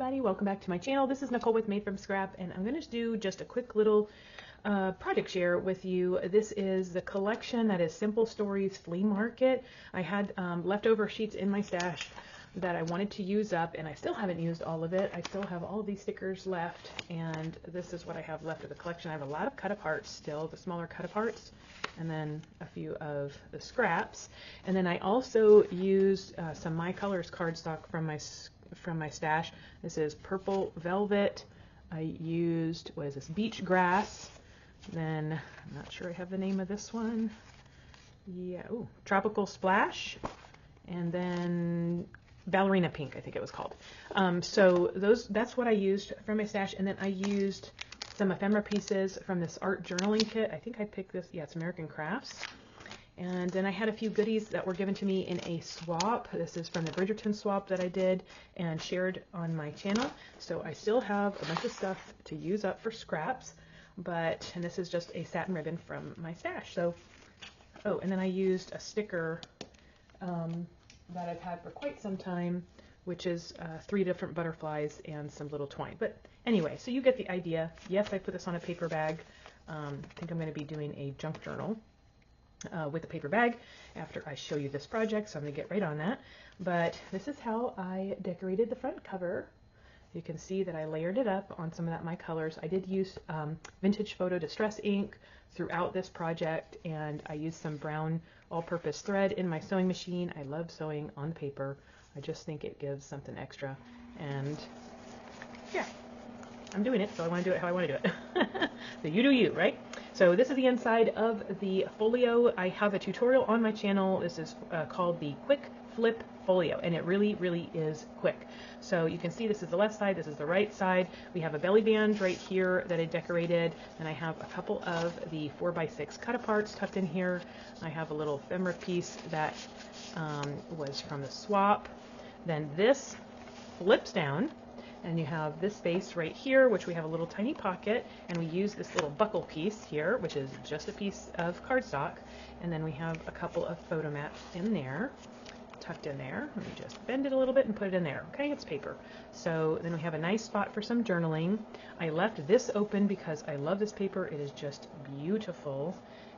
everybody, welcome back to my channel. This is Nicole with Made from Scrap, and I'm going to do just a quick little project share with you. This is the collection that is Simple Stories Flea Market. I had leftover sheets in my stash that I wanted to use up, and I still haven't used all of it. I still have all of these stickers left, and this is what I have left of the collection. I have a lot of cut-aparts still, the smaller cut-aparts, and then a few of the scraps. And then I also used some My Colors cardstock from my stash. This is Purple Velvet. I used, what is this, Beach Grass. Then, I'm not sure I have the name of this one. Yeah, ooh, Tropical Splash. And then Ballerina Pink, I think it was called. So that's what I used from my stash. And then I used some ephemera pieces from this art journaling kit. I think I picked this, yeah, it's American Crafts. And then I had a few goodies that were given to me in a swap. This is from the Bridgerton swap that I did and shared on my channel. So I still have a bunch of stuff to use up for scraps, and this is just a satin ribbon from my stash. So, oh, and then I used a sticker that I've had for quite some time, which is 3 different butterflies and some little twine. But anyway, so you get the idea. Yes, I put this on a paper bag. I think I'm going to be doing a junk journal with a paper bag after I show you this project, so I'm going to get right on that. But this is how I decorated the front cover. You can see that I layered it up on some of that My Colors. I did use vintage photo distress ink throughout this project, and I used some brown all-purpose thread in my sewing machine. I love sewing on paper. I just think it gives something extra, and yeah, I'm doing it, so I want to do it how I want to do it. So you do you, right? So this is the inside of the folio. I have a tutorial on my channel. This is called the Quick Flip Folio, and it really, really is quick. So you can see this is the left side, this is the right side. We have a belly band right here that I decorated, and I have a couple of the 4x6 cut-aparts tucked in here. I have a little ephemera piece that was from the swap. Then this flips down, and you have this space right here, which we have a little tiny pocket, and we use this little buckle piece here, which is just a piece of cardstock, and then we have a couple of photo mats in there, tucked in there. Let me just bend it a little bit and put it in there. Okay, it's paper. So then we have a nice spot for some journaling. I left this open because I love this paper. It is just beautiful,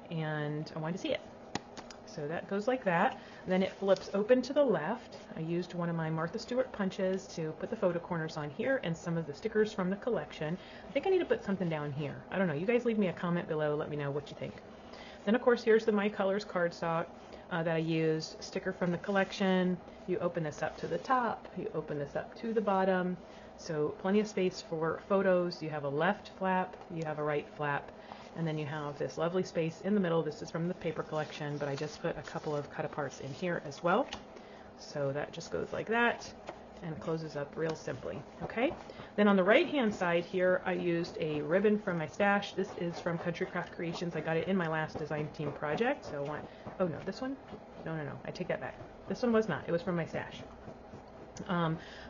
and I wanted to see it. So that goes like that. Then it flips open to the left. I used one of my Martha Stewart punches to put the photo corners on here and some of the stickers from the collection. I think I need to put something down here. I don't know. You guys leave me a comment below. Let me know what you think. Then, of course, here's the My Colors cardstock that I used. Sticker from the collection. You open this up to the top. You open this up to the bottom. So plenty of space for photos. You have a left flap. You have a right flap. And then you have this lovely space in the middle. This is from the paper collection, but I just put a couple of cut-aparts in here as well. So that just goes like that and closes up real simply. Okay. Then on the right-hand side here, I used a ribbon from my stash. This is from Country Craft Creations. I got it in my last design team project. So oh no, this one? No, I take that back. This one was not. It was from my stash.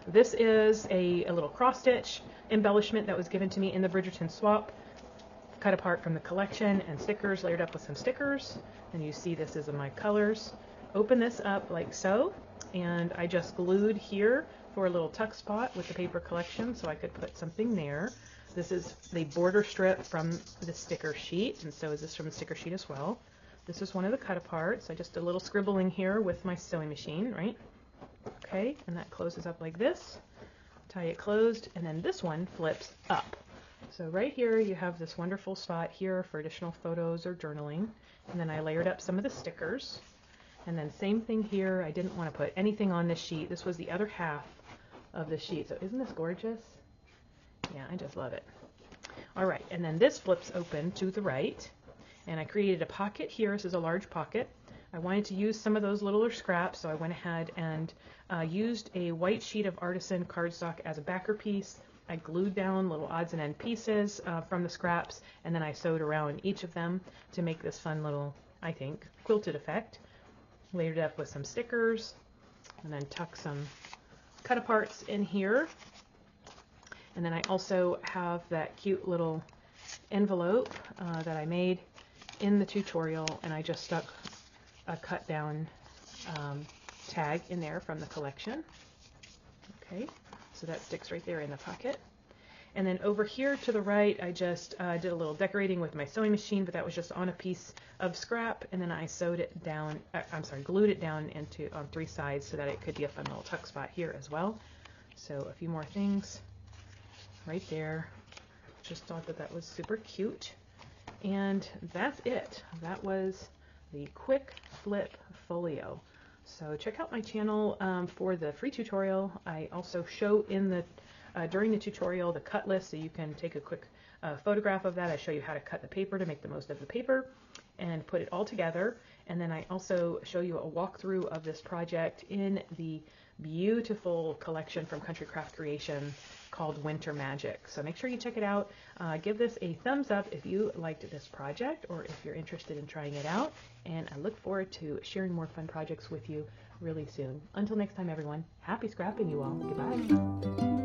This is a little cross-stitch embellishment that was given to me in the Bridgerton swap. Cut apart from the collection, and stickers layered up with some stickers. And you see this is My Colors. Open this up like so, and I just glued here for a little tuck spot with the paper collection so I could put something there. This is the border strip from the sticker sheet, and so is this from the sticker sheet as well. This is one of the cut aparts. I just did a little scribbling here with my sewing machine, right? Okay, and that closes up like this. Tie it closed, and then this one flips up. So right here you have this wonderful spot here for additional photos or journaling, and then I layered up some of the stickers, and then same thing here. I didn't want to put anything on this sheet. This was the other half of the sheet. So isn't this gorgeous? Yeah, I just love it. All right, and then this flips open to the right, and I created a pocket here. This is a large pocket. I wanted to use some of those littler scraps, so I went ahead and used a white sheet of artisan cardstock as a backer piece. I glued down little odds and end pieces from the scraps, and then I sewed around each of them to make this fun little, I think, quilted effect. Layered it up with some stickers, and then tuck some cut-aparts in here. And then I also have that cute little envelope that I made in the tutorial, and I just stuck a cut-down tag in there from the collection. Okay. so that sticks right there in the pocket. And then over here to the right, I just did a little decorating with my sewing machine, but that was just on a piece of scrap, and then I sewed it down, glued it down on 3 sides so that it could be a fun little tuck spot here as well. So a few more things right there. Just thought that that was super cute. And that's it. That was the quick flip folio. So check out my channel for the free tutorial. I also show in the during the tutorial the cut list, so you can take a quick photograph of that. I show you how to cut the paper to make the most of the paper and put it all together. And then I also show you a walkthrough of this project in the beautiful collection from Country Craft Creation called Winter Magic. So make sure you check it out. Give this a thumbs up if you liked this project or if you're interested in trying it out. And I look forward to sharing more fun projects with you really soon. Until next time, everyone, happy scrapping, you all. Goodbye.